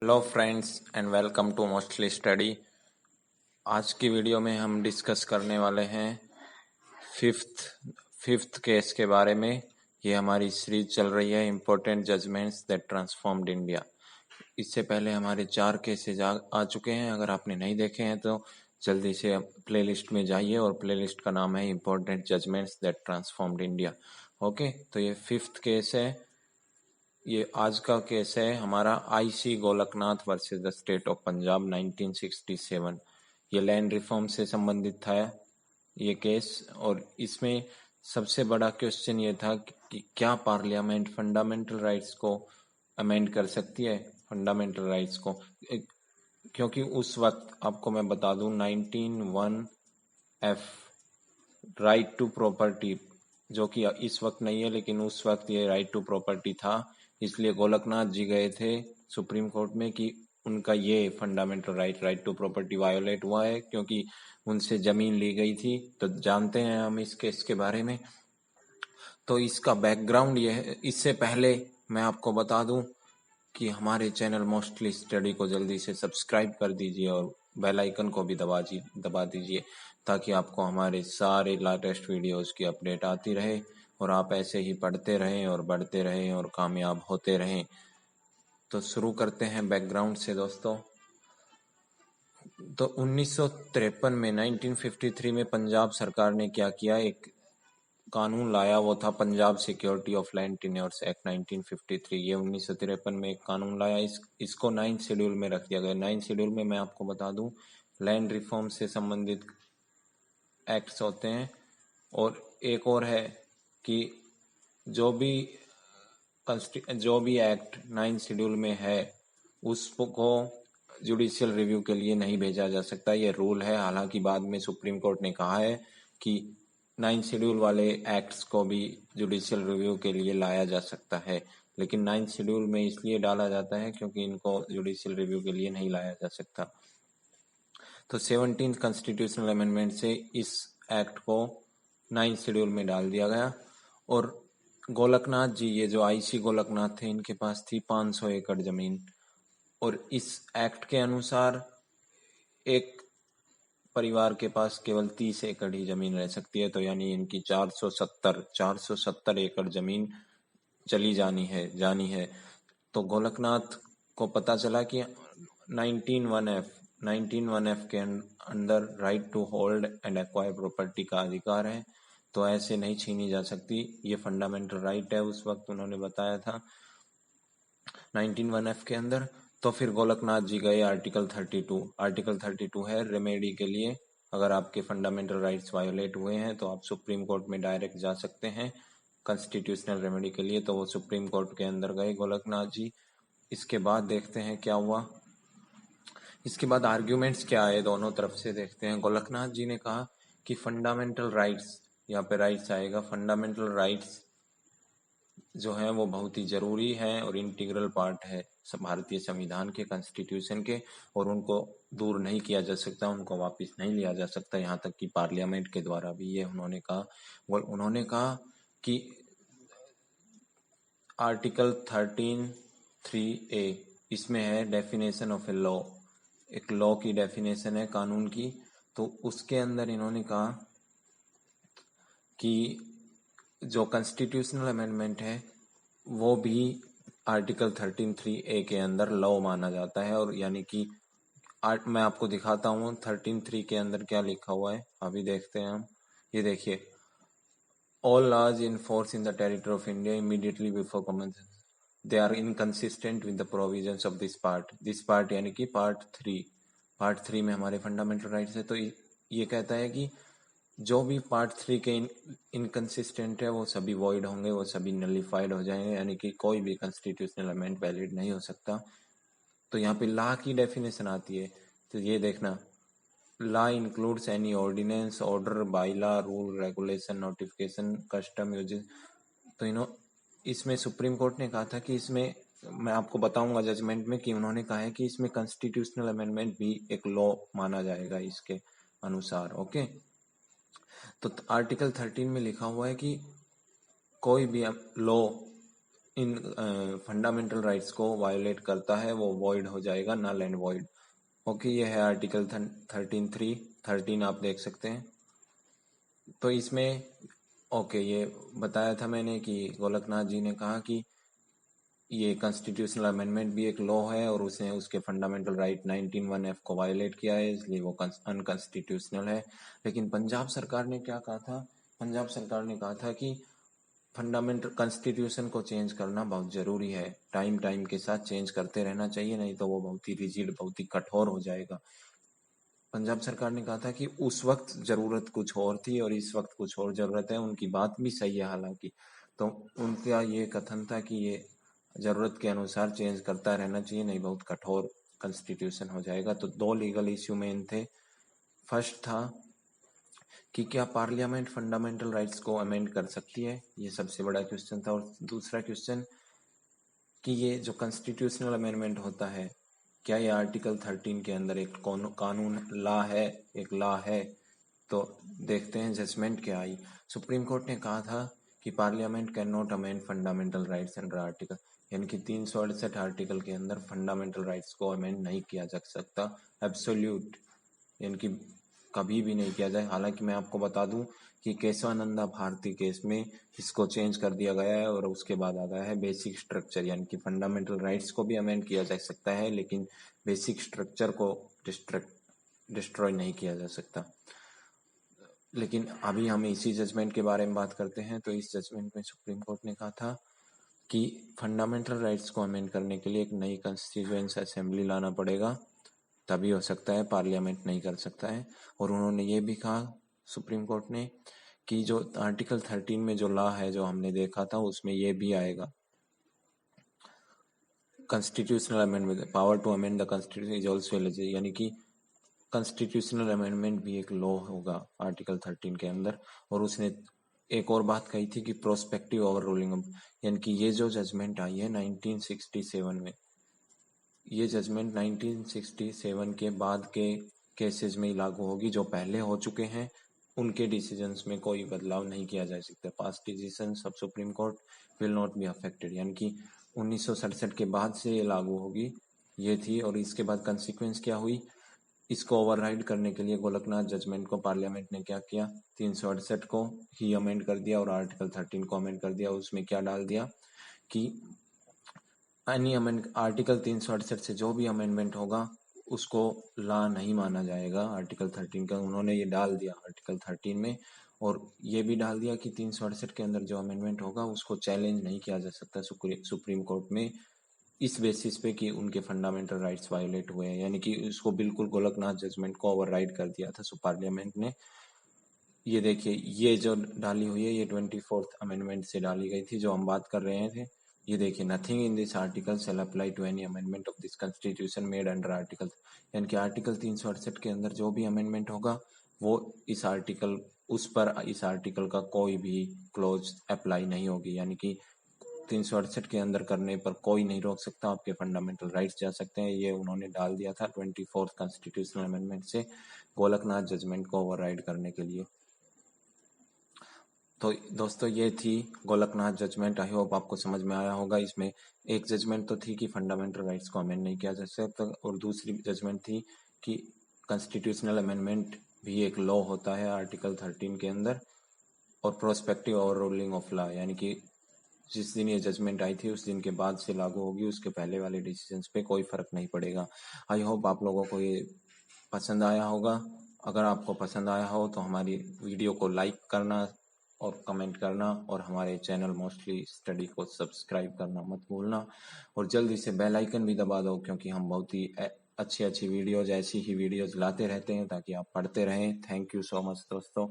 Hello friends and welcome to Mostly Study. आज की video में हम डिस्कस करने वाले हैं फिफ्थ केस के बारे में। ये हमारी सीरीज चल रही है important judgments that transformed India. इससे पहले हमारे 4 केसेज आ चुके हैं। अगर आपने नहीं देखे हैं तो जल्दी से प्लेलिस्ट में जाइए और प्लेलिस्ट का नाम है important judgments that transformed India. Okay, तो ये फिफ्थ केस है। ये आज का केस है हमारा IC Golaknath versus the state of Punjab 1967। ये लैंड रिफॉर्म से संबंधित था ये केस, और इसमें सबसे बड़ा क्वेश्चन ये था कि क्या पार्लियामेंट फंडामेंटल राइट्स को अमेंड कर सकती है, फंडामेंटल राइट्स को। क्योंकि उस वक्त आपको मैं बता दूं 19(1)(f राइट टू प्रॉपर्टी, जो कि इस वक्त नहीं है लेकिन उस वक्त ये राइट टू प्रॉपर्टी था। इसलिए गोलकनाथ जी गए थे सुप्रीम कोर्ट में कि उनका ये fundamental right to property violate हुआ है, क्योंकि उनसे जमीन ली गई थी। तो जानते हैं हम इस केस के बारे में। तो इसका बैकग्राउंड ये है। इससे पहले मैं आपको बता दूं कि हमारे चैनल मोस्टली स्टडी को जल्दी से सब्सक्राइब कर दीजिए और बेल आइकन को भी दबा दीजिए, ताकि आपको हमारे सारे लेटेस्ट वीडियोस की अपडेट आती रहे और आप ऐसे ही पढ़ते रहें और बढ़ते रहें और कामयाब होते रहें। तो शुरू करते हैं बैकग्राउंड से दोस्तों। तो 1953 में 1953 में पंजाब सरकार ने क्या किया, एक कानून लाया। वो था Punjab security of land tenures act 1953। ये 1953 में एक कानून लाया। इसको 9th शेड्यूल में रख दिया गया। 9th शेड्यूल में मैं आपको बता दूं लैंड रिफॉर्म से संबंधित एक्ट्स होते हैं, और एक और है कि जो भी एक्ट 9th शेड्यूल में है उसको जुडिशियल रिव्यू के लिए नहीं भेजा जा सकता। ये रूल है। हालांकि बाद में सुप्रीम कोर्ट ने कहा है कि 9th शेड्यूल वाले एक्ट्स को भी जुडिशियल रिव्यू के लिए लाया जा सकता है, लेकिन 9th शेड्यूल में इसलिए डाला जाता है क्योंकि इनको जुडिशियल रिव्यू के लिए नहीं लाया जा सकता। तो 17th कॉन्स्टिट्यूशनल अमेंडमेंट से इस एक्ट को 9th शेड्यूल में डाल दिया गया। और गोलकनाथ जी, ये जो आईसी गोलकनाथ थे, इनके पास थी 500 एकड़ जमीन, और इस एक्ट के अनुसार एक परिवार के पास केवल 30 एकड़ ही जमीन रह सकती है। तो यानी इनकी 470 एकड़ जमीन चली जानी है। तो गोलकनाथ को पता चला कि 19(1)(f) के अंदर right to hold and acquire property का अधिकार है, तो ऐसे नहीं छीनी जा सकती। ये फंडामेंटल राइट है, उस वक्त उन्होंने बताया था 19(1)(f) के अंदर। तो फिर गोलकनाथ जी गए आर्टिकल 32 है रेमेडी के लिए। अगर आपके फंडामेंटल राइट्स वायोलेट हुए हैं तो आप सुप्रीम कोर्ट में डायरेक्ट जा सकते हैं कॉन्स्टिट्यूशनल रेमेडी के लिए। तो वो सुप्रीम कोर्ट के अंदर गए गोलकनाथ जी। इसके बाद देखते हैं क्या हुआ। इसके बाद आर्ग्यूमेंट्स क्या आए दोनों तरफ से, देखते हैं। गोलकनाथ जी ने कहा कि फंडामेंटल राइट्स, यहाँ पे राइट्स आएगा, फंडामेंटल राइट्स जो है वो बहुत ही जरूरी है और इंटीग्रल पार्ट है भारतीय संविधान के, कॉन्स्टिट्यूशन के, और उनको दूर नहीं किया जा सकता, उनको वापस नहीं लिया जा सकता, यहाँ तक कि पार्लियामेंट के द्वारा भी। ये उन्होंने कहा। उन्होंने कहा कि आर्टिकल 13(3)(a) इसमें है डेफिनेशन ऑफ ए लॉ, एक लॉ की डेफिनेशन है, कानून की। तो उसके अंदर इन्होंने कहा कि जो कॉन्स्टिट्यूशनल अमेंडमेंट है वो भी आर्टिकल 13(3)(a) के अंदर लॉ माना जाता है। और यानी कि मैं आपको दिखाता हूँ 13(3) के अंदर क्या लिखा हुआ है, अभी देखते हैं हम। ये देखिए, all laws in force in the territory of India immediately before commencement they are inconsistent with the provisions of this part यानी कि पार्ट 3 में हमारे फंडामेंटल राइट्स है। तो ये कहता है कि जो भी पार्ट 3 के इनकंसिस्टेंट है वो सभी वॉइड होंगे, वो सभी नलिफाइड हो जाएंगे, यानी कि कोई भी कॉन्स्टिट्यूशनल अमेंडमेंट वैलिड नहीं हो सकता। तो यहाँ पे लॉ की डेफिनेशन आती है। तो ये देखना, law includes any ordinance, order, bylaw, rule, regulation, notification, custom, usages. तो इसमें सुप्रीम कोर्ट ने कहा था कि इसमें, मैं आपको बताऊंगा जजमेंट में, कि उन्होंने कहा है कि इसमें कॉन्स्टिट्यूशनल अमेंडमेंट भी एक लॉ माना जाएगा इसके अनुसार। ओके, तो आर्टिकल 13 में लिखा हुआ है कि कोई भी लॉ इन फंडामेंटल राइट्स को वायोलेट करता है वो वॉइड हो जाएगा, नल एंड वॉइड। ओके, ये है आर्टिकल 13 आप देख सकते हैं। तो इसमें ओके, ये बताया था मैंने कि गोलकनाथ जी ने कहा कि ये कॉन्स्टिट्यूशनल अमेंडमेंट भी एक लॉ है और उसने उसके फंडामेंटल राइट 19(1)(f) को वायोलेट किया है, इसलिए वो अनकॉन्स्टिट्यूशनल है। लेकिन पंजाब सरकार ने क्या कहा था? पंजाब सरकार ने कहा था कि फंडामेंटल कॉन्स्टिट्यूशन को चेंज करना बहुत जरूरी है, टाइम के साथ चेंज करते रहना चाहिए, नहीं तो वो बहुत ही रिजिड, बहुत ही कठोर हो जाएगा। पंजाब सरकार ने कहा था कि उस वक्त जरूरत कुछ और थी और इस वक्त कुछ और जरूरत है। उनकी बात भी सही है हालांकि, तो उनका ये कथन था कि ये जरूरत के अनुसार चेंज करता रहना चाहिए, नहीं बहुत कठोर कॉन्स्टिट्यूशन हो जाएगा। तो दो लीगल इश्यू मेन थे। फर्स्ट था कि क्या पार्लियामेंट फंडामेंटल राइट्स को अमेंड कर सकती है, ये सबसे बड़ा क्वेश्चन था। और दूसरा क्वेश्चन कि ये जो कॉन्स्टिट्यूशनल अमेंडमेंट होता है, क्या ये आर्टिकल 13 के अंदर एक कानून लॉ है? तो देखते हैं जजमेंट क्या आई। सुप्रीम कोर्ट ने कहा था कि parliament can not amend fundamental rights under article, यानी कि 368 आर्टिकल के अंदर फंडामेंटल राइट्स को अमेंड नहीं किया जा सकता, एब्सोल्यूट, यानी कि कभी भी नहीं किया जाए। हालांकि मैं आपको बता दूं कि केशवानंदा भारती केस में इसको चेंज कर दिया गया है और उसके बाद आ गया है बेसिक स्ट्रक्चर, यानी कि फंडामेंटल राइट्स को भी अमेंड किया जा सकता है लेकिन बेसिक स्ट्रक्चर को डिस्ट्रॉय नहीं किया जा सकता। लेकिन अभी हम इसी जजमेंट के बारे में बात करते हैं। तो इस जजमेंट में सुप्रीम कोर्ट ने कहा था कि फंडामेंटल राइट्स को अमेंड करने के लिए एक नई कॉन्स्टिट्यूएंट असेंबली लाना पड़ेगा, तभी हो सकता है, पार्लियामेंट नहीं कर सकता है। और उन्होंने ये भी कहा सुप्रीम कोर्ट ने कि जो आर्टिकल 13 में जो लॉ है जो हमने देखा था उसमें ये भी आएगा, constitutional amendment, power to amend the constitution is also eligible, यानी कि कॉन्स्टिट्यूशनल अमेंडमेंट भी एक लॉ होगा आर्टिकल 13 के अंदर। और उसने एक और बात कही थी कि प्रोस्पेक्टिव ओवर रूलिंग, यानी कि ये जो जजमेंट आई है 1967 में, ये जजमेंट 1967 के बाद के केसेस में ही लागू होगी। जो पहले हो चुके हैं उनके डिसीजंस में कोई बदलाव नहीं किया जा सकता। Past decisions of supreme court will not be affected, यानी कि 1967 के बाद से ये लागू होगी, ये थी। और इसके बाद कंसिक्वेंस क्या हुई, इसको ओवरराइड करने के लिए गोलकनाथ जजमेंट को पार्लियामेंट ने क्या किया, 368 को ही अमेंड कर दिया और आर्टिकल 13 को अमेंड कर दिया। उसमें क्या डाल दिया कि एनी अमेंड, आर्टिकल 368 से जो भी अमेंडमेंट होगा उसको लॉ नहीं माना जाएगा आर्टिकल 13 का, उन्होंने ये डाल दिया आर्टिकल 13 में। और ये भी डाल दिया कि 368 के अंदर जो अमेंडमेंट होगा उसको चैलेंज नहीं किया जा सकता सुप्रीम कोर्ट में, इस बेसिस पे कि उनके फंडामेंटल राइट्स वायोलेट हुए हैं, यानी कि उसको बिल्कुल गोलकनाथ जजमेंट को ओवरराइड कर दिया था पार्लियामेंट ने। ये देखिए, ये जो डाली हुई है ये 24th अमेंडमेंट से डाली गई थी जो हम बात कर रहे थे। ये देखिए, nothing in this article shall apply to any amendment of this constitution made under article, यानी कि आर्टिकल 368 के अंदर जो भी अमेंडमेंट होगा वो इस आर्टिकल, उस पर इस आर्टिकल का कोई भी क्लोज अप्लाई नहीं होगी, यानी कि 368 के अंदर करने पर कोई नहीं रोक सकता, आपके फंडामेंटल राइट्स जा सकते हैं। ये उन्होंने डाल दिया था 24th कॉन्स्टिट्यूशनल अमेंडमेंट से गोलकनाथ जजमेंट को ओवरराइड करने के लिए। तो दोस्तों ये थी गोलकनाथ जजमेंट, आई होप आपको समझ में आया होगा। इसमें एक जजमेंट तो थी कि फंडामेंटल राइट्स को अमेंड नहीं किया जा सकता और दूसरी जजमेंट थी कि कॉन्स्टिट्यूशनल अमेंडमेंट भी एक लॉ होता है आर्टिकल 13 के अंदर, और prospective over ruling of law, यानी कि जिस दिन ये जजमेंट आई थी उस दिन के बाद से लागू होगी, उसके पहले वाले डिसीजंस पे कोई फर्क नहीं पड़ेगा। आई होप आप लोगों को ये पसंद आया होगा। अगर आपको पसंद आया हो तो हमारी वीडियो को लाइक करना और कमेंट करना और हमारे चैनल मोस्टली स्टडी को सब्सक्राइब करना मत भूलना, और जल्दी से बेल आइकन भी दबा दो क्योंकि हम बहुत ही अच्छी वीडियोज, ऐसी ही वीडियोज लाते रहते हैं ताकि आप पढ़ते रहें। थैंक यू सो मच दोस्तों।